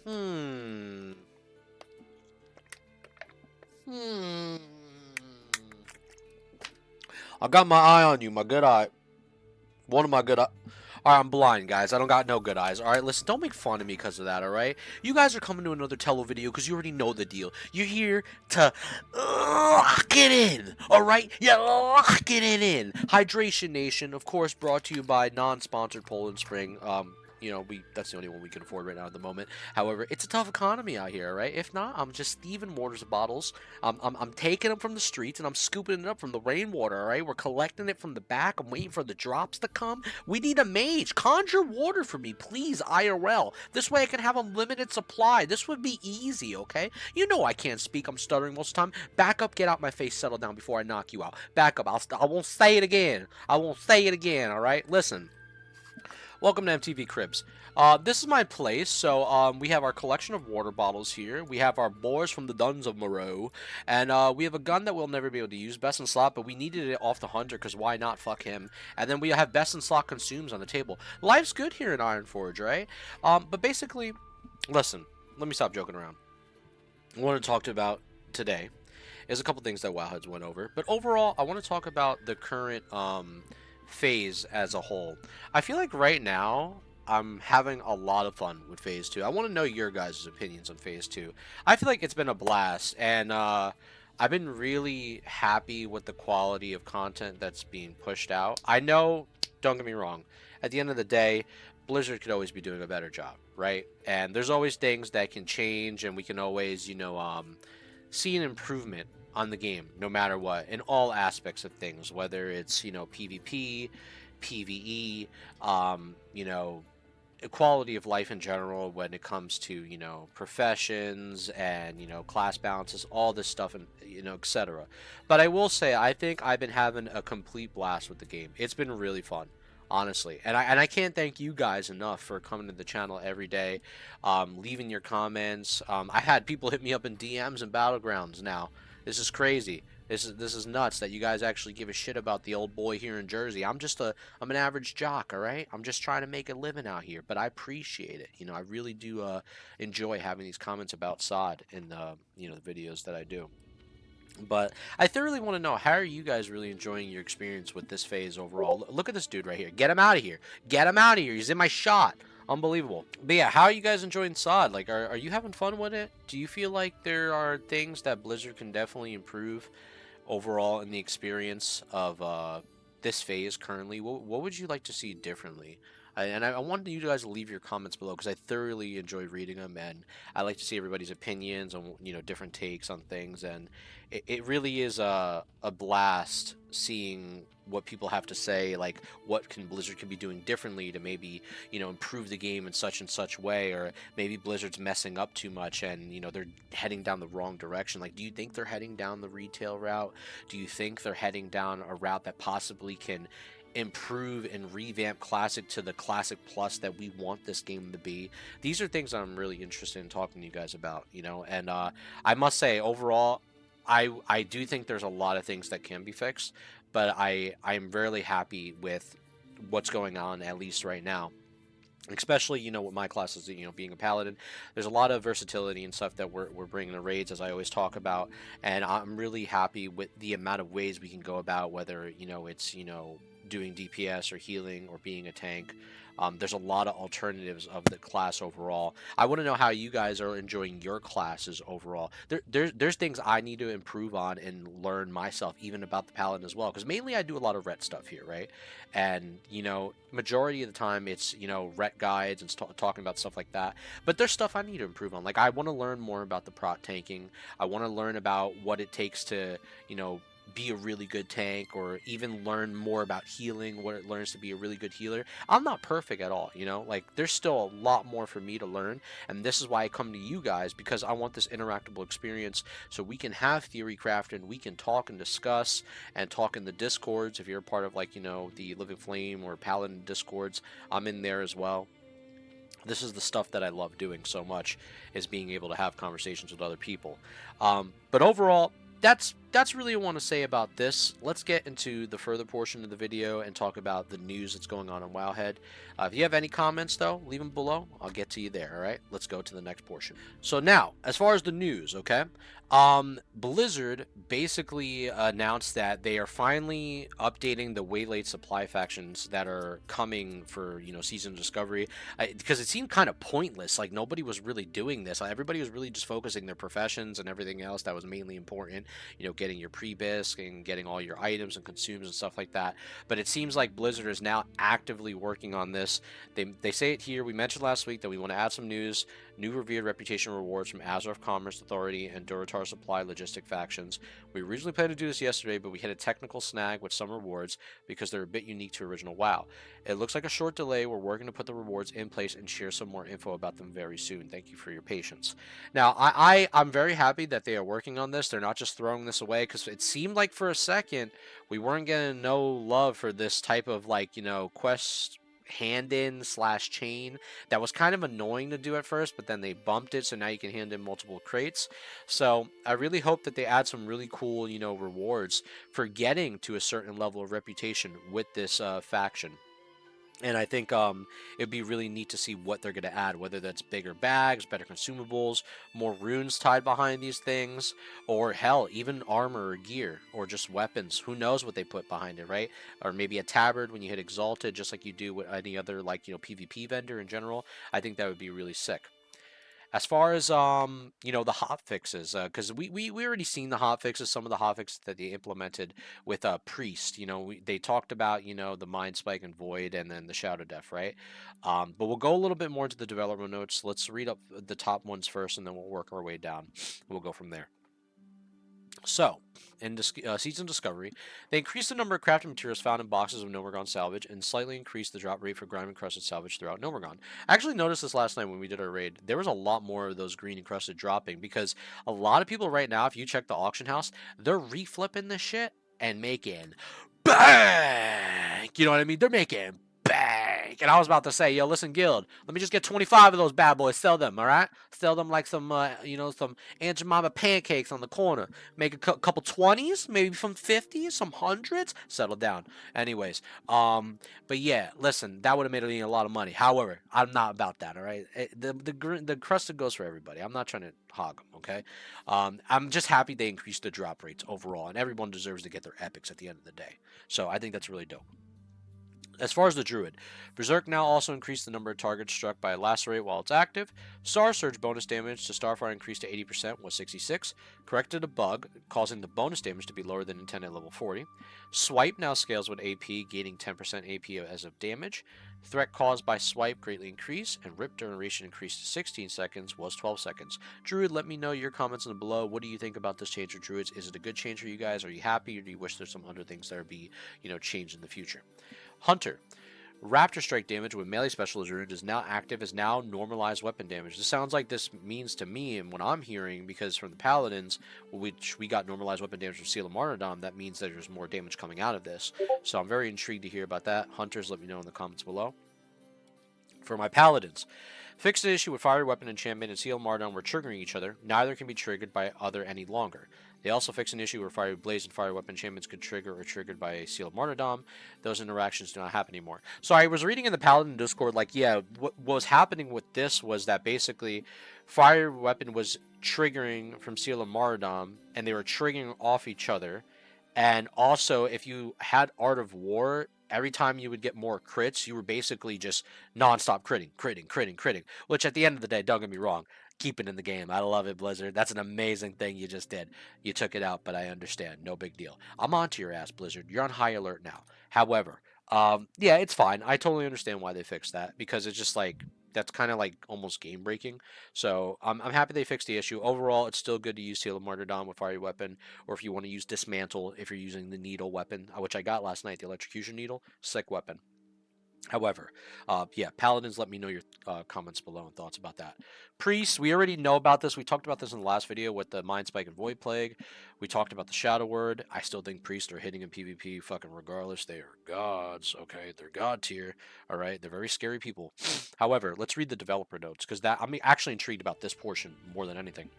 Hmm. Hmm. I got my eye on you, my good eye. One of my good eye. Alright, I'm blind, guys. I don't got no good eyes. Alright, listen, don't make fun of me because of that, alright? You guys are coming to another Tello video because you already know the deal. You're here to lock it in, alright? Yeah, lock it in. Hydration Nation, of course, brought to you by non-sponsored Poland Spring. That's the only one we can afford right now at the moment. However, it's a tough economy out here, right? If not, I'm just thieving waters of bottles. I'm taking them from the streets and I'm scooping it up from the rainwater, alright? We're collecting it from the back. I'm waiting for the drops to come. We need a mage. Conjure water for me, please, IRL. This way I can have a limited supply. This would be easy, okay? You know I can't speak. I'm stuttering most of the time. Back up, get out my face, settle down before I knock you out. Back up. I won't say it again. I won't say it again, alright? Listen. Welcome to MTV Cribs. This is my place, so we have our collection of water bottles here. We have our boars from the Duns of Moreau, and we have a gun that we'll never be able to use, Best in Slot, but we needed it off the Hunter, because why not? Fuck him. And then we have Best in Slot Consumes on the table. Life's good here in Ironforge, right? But basically, listen, let me stop joking around. I want to talk about today is a couple things that Wowheads went over, but overall, I want to talk about the current, phase as a whole. I feel like right now I'm having a lot of fun with phase 2. I want to know your guys' opinions on phase 2. I feel like it's been a blast, and I've been really happy with the quality of content that's being pushed out. I know, don't get me wrong, at the end of the day, Blizzard could always be doing a better job, right? And there's always things that can change, and we can always, see an improvement on the game, no matter what, in all aspects of things, whether it's, PvP, PvE, quality of life in general when it comes to, professions and, class balances, all this stuff, and, etc. But I will say, I think I've been having a complete blast with the game. It's been really fun. Honestly, and I can't thank you guys enough for coming to the channel every day, leaving your comments. I had people hit me up in DMs and battlegrounds now. This is crazy. This is nuts that you guys actually give a shit about the old boy here in Jersey. I'm an average jock, all right? I'm just trying to make a living out here, but I appreciate it. I really do enjoy having these comments about SOD in the videos that I do. But I thoroughly want to know, how are you guys really enjoying your experience with this phase overall? Look at this dude right here. Get him out of here. Get him out of here. He's in my shot. Unbelievable. But yeah, how are you guys enjoying SOD? Like, are you having fun with it? Do you feel like there are things that Blizzard can definitely improve overall in the experience of this phase currently? What would you like to see differently? I wanted you guys to leave your comments below because I thoroughly enjoy reading them, and I like to see everybody's opinions on different takes on things, and it really is a blast seeing what people have to say, like what Blizzard can be doing differently to maybe improve the game in such and such way, or maybe Blizzard's messing up too much and they're heading down the wrong direction. Like, do you think they're heading down the retail route? Do you think they're heading down a route that possibly can improve and revamp Classic to the Classic Plus that we want this game to be? These are things I'm really interested in talking to you guys about, and I must say, overall, I do think there's a lot of things that can be fixed, but I'm really happy with what's going on, at least right now. Especially, with my classes, being a paladin, there's a lot of versatility and stuff that we're bringing to raids, as I always talk about, and I'm really happy with the amount of ways we can go about, whether, it's, doing DPS or healing or being a tank. There's a lot of alternatives of the class overall. I want to know how you guys are enjoying your classes overall. There's things I need to improve on and learn myself, even about the paladin as well, because mainly I do a lot of ret stuff here, right? And majority of the time it's ret guides and talking about stuff like that. But there's stuff I need to improve on. Like, I want to learn more about the prot tanking. I want to learn about what it takes to be a really good tank, or even learn more about healing, what it learns to be a really good healer. I'm not perfect at all, like, there's still a lot more for me to learn, and this is why I come to you guys, because I want this interactable experience, so we can have theory craft and we can talk and discuss and talk in the discords. If you're a part of, like, the Living Flame or Paladin discords, I'm in there as well. This is the stuff that I love doing so much, is being able to have conversations with other people. But overall, that's that's really what I want to say about this. Let's get into the further portion of the video and talk about the news that's going on Wowhead. If you have any comments, though, leave them below. I'll get to you there, all right? Let's go to the next portion. So now, as far as the news, okay? Blizzard basically announced that they are finally updating the Waylaid Supply factions that are coming for, Season of Discovery. Because it seemed kind of pointless. Like, nobody was really doing this. Everybody was really just focusing their professions and everything else that was mainly important. Getting your pre-bisque and getting all your items and consumes and stuff like that. But it seems like Blizzard is now actively working on this. They say it here. We mentioned last week that we want to add some news. New revered reputation rewards from Azeroth Commerce Authority and Duratar Supply Logistic factions. We originally planned to do this yesterday, but we hit a technical snag with some rewards because they're a bit unique to original WoW. It looks like a short delay. We're working to put the rewards in place and share some more info about them very soon. Thank you for your patience. Now, I'm very happy that they are working on this. They're not just throwing this away, because it seemed like for a second we weren't getting no love for this type of, like, quest hand in slash chain that was kind of annoying to do at first, but then they bumped it, so now you can hand in multiple crates. So I really hope that they add some really cool, rewards for getting to a certain level of reputation with this faction. And I think it'd be really neat to see what they're going to add, whether that's bigger bags, better consumables, more runes tied behind these things, or hell, even armor or gear, or just weapons. Who knows what they put behind it, right? Or maybe a tabard when you hit Exalted, just like you do with any other, like, PvP vendor in general. I think that would be really sick. As far as the hot fixes, because we already seen the hot fixes, some of the hot fixes that they implemented with Priest. They talked about the Mind Spike and Void, and then the Shadow Death, right? But we'll go a little bit more into the development notes. Let's read up the top ones first, and then we'll work our way down. We'll go from there. So, in Season Discovery, they increased the number of crafting materials found in boxes of Nomergon salvage and slightly increased the drop rate for grime encrusted salvage throughout Nomergon. I actually noticed this last night when we did our raid. There was a lot more of those green encrusted dropping, because a lot of people right now, if you check the auction house, they're reflipping this shit and making bank. You know what I mean? They're making bank. And I was about to say, yo, listen, guild, let me just get 25 of those bad boys, sell them, all right? Sell them like some, some Aunt Jemima pancakes on the corner. Make a couple 20s, maybe some 50s, some hundreds, settle down. Anyways, but yeah, listen, that would have made me a lot of money. However, I'm not about that, all right? The crusted goes for everybody. I'm not trying to hog them, okay? I'm just happy they increased the drop rates overall, and everyone deserves to get their epics at the end of the day. So I think that's really dope. As far as the Druid, Berserk now also increased the number of targets struck by Lacerate while it's active. Star Surge bonus damage to Starfire increased to 80%, was 66. Corrected a bug, causing the bonus damage to be lower than intended at level 40. Swipe now scales with AP, gaining 10% AP as of damage. Threat caused by Swipe greatly increased, and Rip duration increased to 16 seconds, was 12 seconds. Druid, let me know your comments in the below. What do you think about this change for Druids? Is it a good change for you guys? Are you happy, or do you wish there's some other things that would be, changed in the future? Hunter. Raptor Strike damage with melee specialist rune is now active as now normalized weapon damage. This sounds like this means to me, and what I'm hearing, because from the Paladins, which we got normalized weapon damage from Seal of Martyrdom, that means that there's more damage coming out of this. So I'm very intrigued to hear about that. Hunters, let me know in the comments below. For my Paladins, fixed an issue with Fire Weapon Enchantment and Seal of Martyrdom were triggering each other. Neither can be triggered by other any longer. They also fixed an issue where Fire Blaze and Fire Weapon enchantments could trigger or triggered by a Seal of Martyrdom. Those interactions do not happen anymore. So I was reading in the Paladin Discord, like, yeah, what was happening with this was that basically Fire Weapon was triggering from Seal of Martyrdom, and they were triggering off each other. And also, if you had Art of War, every time you would get more crits, you were basically just non-stop critting. Which at the end of the day, don't get me wrong, keep it in the game. I love it, Blizzard. That's an amazing thing you just did. You took it out, but I understand. No big deal. I'm onto your ass, Blizzard. You're on high alert now. However, yeah, it's fine. I totally understand why they fixed that, because it's just like, that's kind of like almost game breaking. So I'm happy they fixed the issue. Overall, it's still good to use Seal of Martyrdom with Fire Weapon, or if you want to use Dismantle, if you're using the Needle weapon, which I got last night, the Electrocution Needle, sick weapon. However, yeah, Paladins, let me know your comments below and thoughts about that. Priests, we already know about this. We talked about this in the last video with the Mind Spike and Void Plague. We talked about the Shadow Word. I still think Priests are hitting in PvP fucking regardless. They are gods, okay? They're god tier, all right? They're very scary people. However, let's read the developer notes, because I'm actually intrigued about this portion more than anything.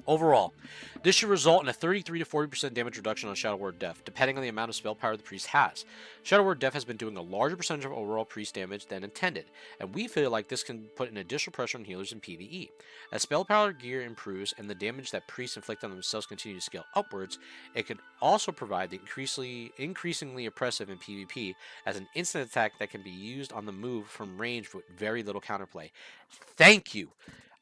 Overall, this should result in a 33 to 40% damage reduction on Shadow Word Death, depending on the amount of spell power the priest has. Shadow Word Death has been doing a larger percentage of overall priest damage than intended, and we feel like this can put an additional pressure on healers in PvE. As spell power gear improves and the damage that priests inflict on themselves continue to scale upwards, it can also provide the increasingly oppressive in PvP as an instant attack that can be used on the move from range with very little counterplay. Thank you.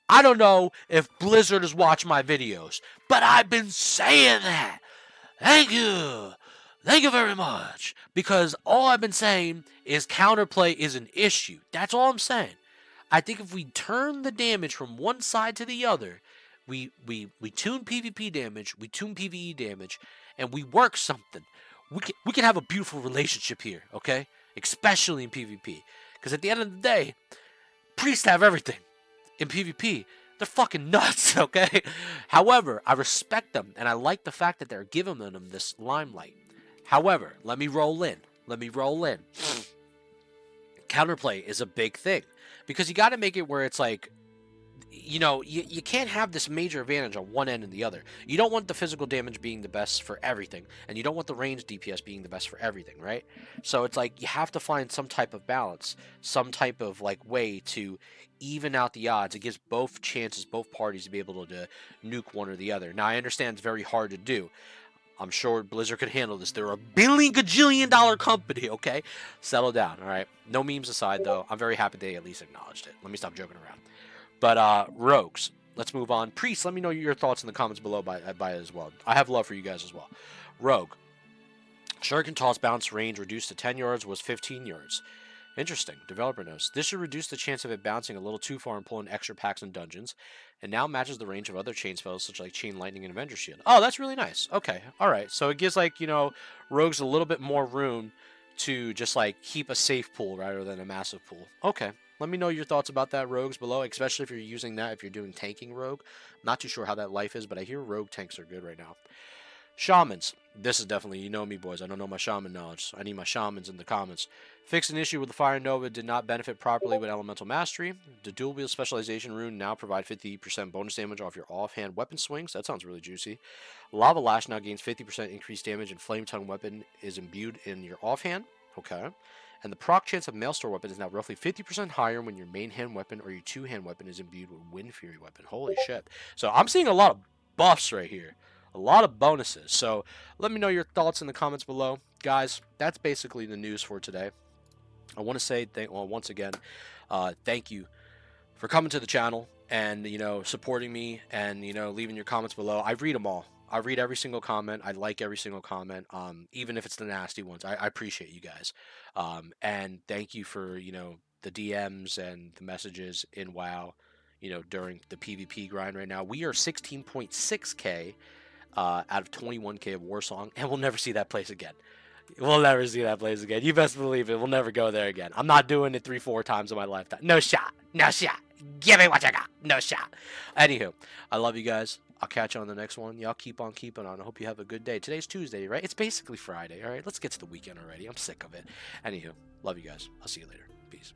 I don't know if Blizzard has watched my videos, but I've been saying that. Thank you. Thank you very much. Because all I've been saying is counterplay is an issue. That's all I'm saying. I think if we turn the damage from one side to the other, we tune PvP damage, we tune PvE damage, and we work something. We can have a beautiful relationship here, okay? Especially in PvP. Because at the end of the day, priests have everything. In PvP, they're fucking nuts, okay? However, I respect them, and I like the fact that they're giving them this limelight. However, let me roll in. Counterplay is a big thing. Because you got to make it where it's like, you can't have this major advantage on one end and the other. You don't want the physical damage being the best for everything, and you don't want the range DPS being the best for everything, right? So it's like you have to find some type of balance, some type of like way to even out the odds. It gives both chances, both parties to be able to nuke one or the other. Now I understand it's very hard to do. I'm sure Blizzard could handle this. They're a $1 billion company, okay? Settle down, all right? No memes aside, though. I'm very happy they at least acknowledged it. Let me stop joking around. But rogues, let's move on. Priests, let me know your thoughts in the comments below by it as well. I have love for you guys as well. Rogue, Shuriken toss bounce range reduced to 10 yards was 15 yards. Interesting. Developer notes. This should reduce the chance of it bouncing a little too far and pulling extra packs in dungeons, and now matches the range of other chain spells such like Chain Lightning and Avenger Shield. Oh, that's really nice. Okay, alright. So it gives like, rogues a little bit more room to just like keep a safe pool rather than a massive pool. Okay. Let me know your thoughts about that, rogues, below, especially if you're using that, if you're doing tanking rogue. Not too sure how that life is, but I hear rogue tanks are good right now. Shamans. This is definitely, you know me, boys. I don't know my shaman knowledge. I need my shamans in the comments. Fix an issue with the Fire Nova did not benefit properly with Elemental Mastery. The Dual Wield Specialization rune now provide 50% bonus damage off your offhand weapon swings. That sounds really juicy. Lava Lash now gains 50% increased damage, and Flame Tongue weapon is imbued in your offhand. Okay. And the proc chance of Maelstrom weapon is now roughly 50% higher when your main hand weapon or your two-hand weapon is imbued with Wind Fury weapon. Holy shit. So I'm seeing a lot of buffs right here. A lot of bonuses. So let me know your thoughts in the comments below. Guys, that's basically the news for today. I want to say, once again, thank you for coming to the channel and, supporting me and, leaving your comments below. I read them all. I read every single comment. I like every single comment, even if it's the nasty ones. I appreciate you guys. And thank you for, the DMs and the messages in WoW, during the PvP grind right now. We are 16.6K out of 21K of Warsong, and we'll never see that place again. We'll never see that place again. You best believe it. We'll never go there again. I'm not doing it 3-4 times in my lifetime. No shot. No shot. Give me what you got. No shot. Anywho, I love you guys. I'll catch you on the next one. Y'all keep on keeping on. I hope you have a good day. Today's Tuesday, right? It's basically Friday, all right? Let's get to the weekend already. I'm sick of it. Anywho, love you guys. I'll see you later. Peace.